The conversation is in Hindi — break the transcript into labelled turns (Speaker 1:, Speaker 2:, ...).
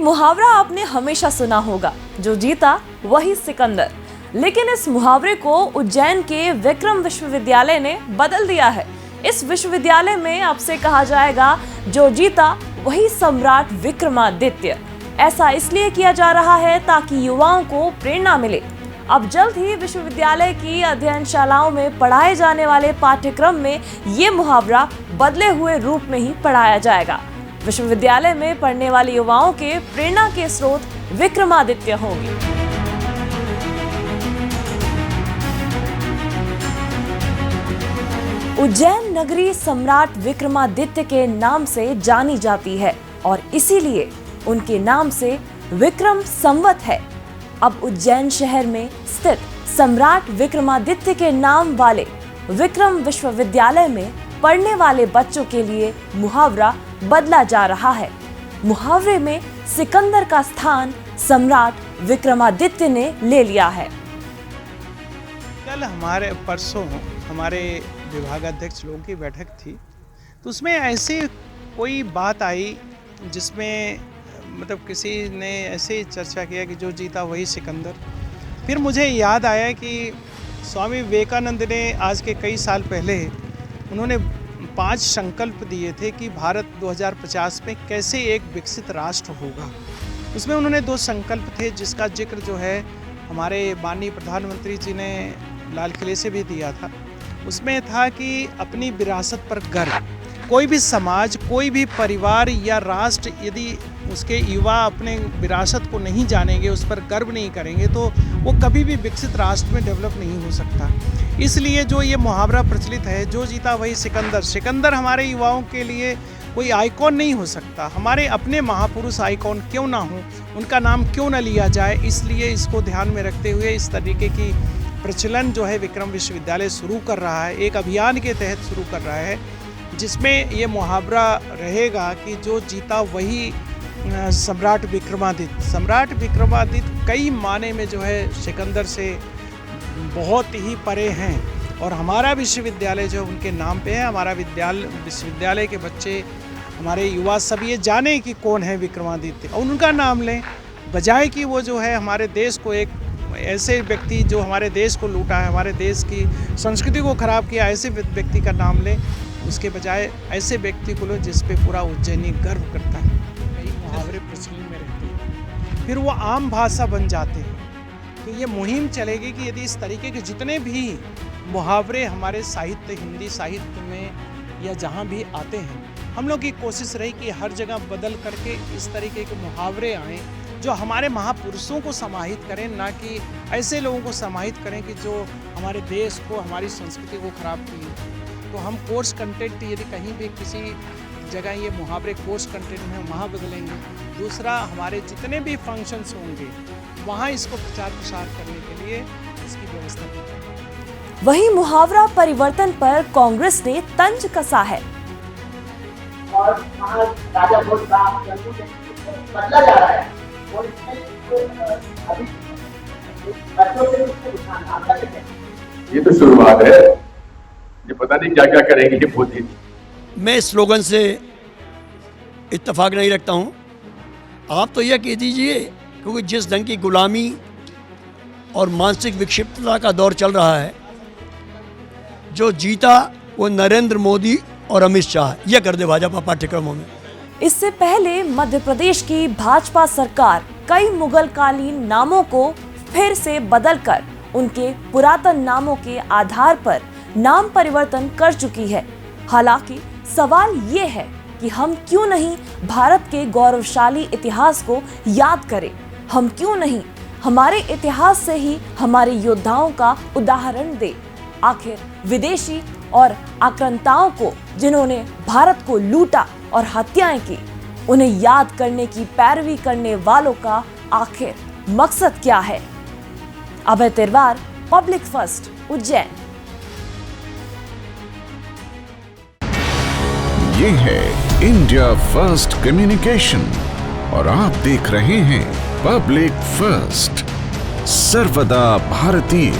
Speaker 1: एक मुहावरा आपने हमेशा सुना होगा, जो जीता वही सिकंदर। लेकिन इस मुहावरे को उज्जैन के विक्रम विश्वविद्यालय ने बदल दिया है। इस विश्वविद्यालय में अब से कहा जाएगा, जो जीता वही सम्राट विक्रमादित्य। ऐसा इसलिए किया जा रहा है ताकि युवाओं को प्रेरणा मिले। अब जल्द ही विश्वविद्यालय की अध्ययनशालाओं में पढ़ाए जाने वाले पाठ्यक्रम में ये मुहावरा बदले हुए रूप में ही पढ़ाया जाएगा। विश्वविद्यालय में पढ़ने वाले युवाओं के प्रेरणा के स्रोत विक्रमादित्य होंगे। उज्जैन नगरी सम्राट विक्रमादित्य के नाम से जानी जाती है और इसीलिए उनके नाम से विक्रम संवत है। अब उज्जैन शहर में स्थित सम्राट विक्रमादित्य के नाम वाले विक्रम विश्वविद्यालय में पढ़ने वाले बच्चों के लिए मुहावरा बदला जा रहा है। मुहावरे में सिकंदर का स्थान सम्राट विक्रमादित्य ने ले लिया है।
Speaker 2: कल परसों हमारे विभागाध्यक्ष लोगों की बैठक थी, तो उसमें ऐसी कोई बात आई जिसमें मतलब किसी ने ऐसे चर्चा किया कि जो जीता वही सिकंदर। फिर मुझे याद आया कि स्वामी विवेकानंद ने आज के कई साल पहले उन्होंने 5 संकल्प दिए थे कि भारत 2050 में कैसे एक विकसित राष्ट्र होगा। उसमें उन्होंने 2 संकल्प थे जिसका जिक्र जो है हमारे माननीय प्रधानमंत्री जी ने लाल किले से भी दिया था। उसमें था कि अपनी विरासत पर गर्व। कोई भी समाज, कोई भी परिवार या राष्ट्र यदि उसके युवा अपने विरासत को नहीं जानेंगे, उस पर गर्व नहीं करेंगे, तो वो कभी भी विकसित राष्ट्र में डेवलप नहीं हो सकता। इसलिए जो ये मुहावरा प्रचलित है, जो जीता वही सिकंदर। सिकंदर हमारे युवाओं के लिए कोई आइकॉन नहीं हो सकता। हमारे अपने महापुरुष आइकॉन क्यों ना हो, उनका नाम क्यों ना लिया जाए। इसलिए इसको ध्यान में रखते हुए इस तरीके की प्रचलन जो है विक्रम विश्वविद्यालय शुरू कर रहा है, एक अभियान के तहत शुरू कर रहा है, जिसमें ये मुहावरा रहेगा कि जो जीता वही सम्राट विक्रमादित्य। सम्राट विक्रमादित्य कई माने में जो है सिकंदर से बहुत ही परे हैं और हमारा विश्वविद्यालय जो उनके नाम पे है। हमारा विश्वविद्यालय के बच्चे, हमारे युवा सब ये जाने कि कौन है विक्रमादित्य और उनका नाम लें, बजाय कि वो जो है हमारे देश को एक ऐसे व्यक्ति जो हमारे देश को लूटा है, हमारे देश की संस्कृति को खराब किया, ऐसे व्यक्ति का नाम लें। उसके बजाय ऐसे व्यक्ति को लो जिस पे पूरा उज्जैनी गर्व करता है। कई मुहावरे प्रचलन में रहते हैं, फिर वो आम भाषा बन जाते हैं। तो ये मुहिम चलेगी कि यदि इस तरीके के जितने भी मुहावरे हमारे साहित्य, हिंदी साहित्य में या जहाँ भी आते हैं, हम लोग की कोशिश रही कि हर जगह बदल करके इस तरीके के मुहावरे आएँ जो हमारे महापुरुषों को समाहित करें, ना कि ऐसे लोगों को समाहित करें कि जो हमारे देश को, हमारी संस्कृति को खराब किए। तो हम कोर्स कंटेंट यदि कहीं भी किसी जगह ये मुहावरे कोर्स कंटेंट में वहाँ बदलेंगे। दूसरा, हमारे जितने भी फंक्शंस होंगे वहाँ इसको प्रचार प्रसार करने के लिए इसकी व्यवस्था की।
Speaker 1: वहीं मुहावरा परिवर्तन पर कांग्रेस ने तंज कसा है
Speaker 3: और राजा भोज का बदला जा रहा है और अभी बच्चों से
Speaker 4: ये तो शुरुआत है, ये पता नहीं क्या क्या करेंगे ये मोदी।
Speaker 5: मैं इस स्लोगन से इत्तेफाक नहीं रखता हूँ। आप तो यह कह दीजिए, क्योंकि जिस ढंग की गुलामी और मानसिक विक्षिप्तता का दौर चल रहा है, जो जीता वो नरेंद्र मोदी और अमित शाह, यह कर दे भाजपा पाठ्यक्रमों में।
Speaker 1: इससे पहले मध्य प्रदेश की भाजपा सरकार कई मुगल कालीन नामों को फिर से बदलकर उनके पुरातन नामों के आधार पर नाम परिवर्तन कर चुकी है। हालांकि सवाल ये है कि हम क्यों नहीं भारत के गौरवशाली इतिहास को याद करें। हम क्यों नहीं हमारे इतिहास से ही हमारे योद्धाओं का उदाहरण दें। आखिर विदेशी और आक्रांताओं को, जिन्होंने भारत को लूटा और हत्याएं की, उन्हें याद करने की पैरवी करने वालों का आखिर मकसद क्या है। अभय तिरवार, पब्लिक फर्स्ट, उज्जैन।
Speaker 6: ये है इंडिया फर्स्ट कम्युनिकेशन और आप देख रहे हैं पब्लिक फर्स्ट, सर्वदा भारतीय।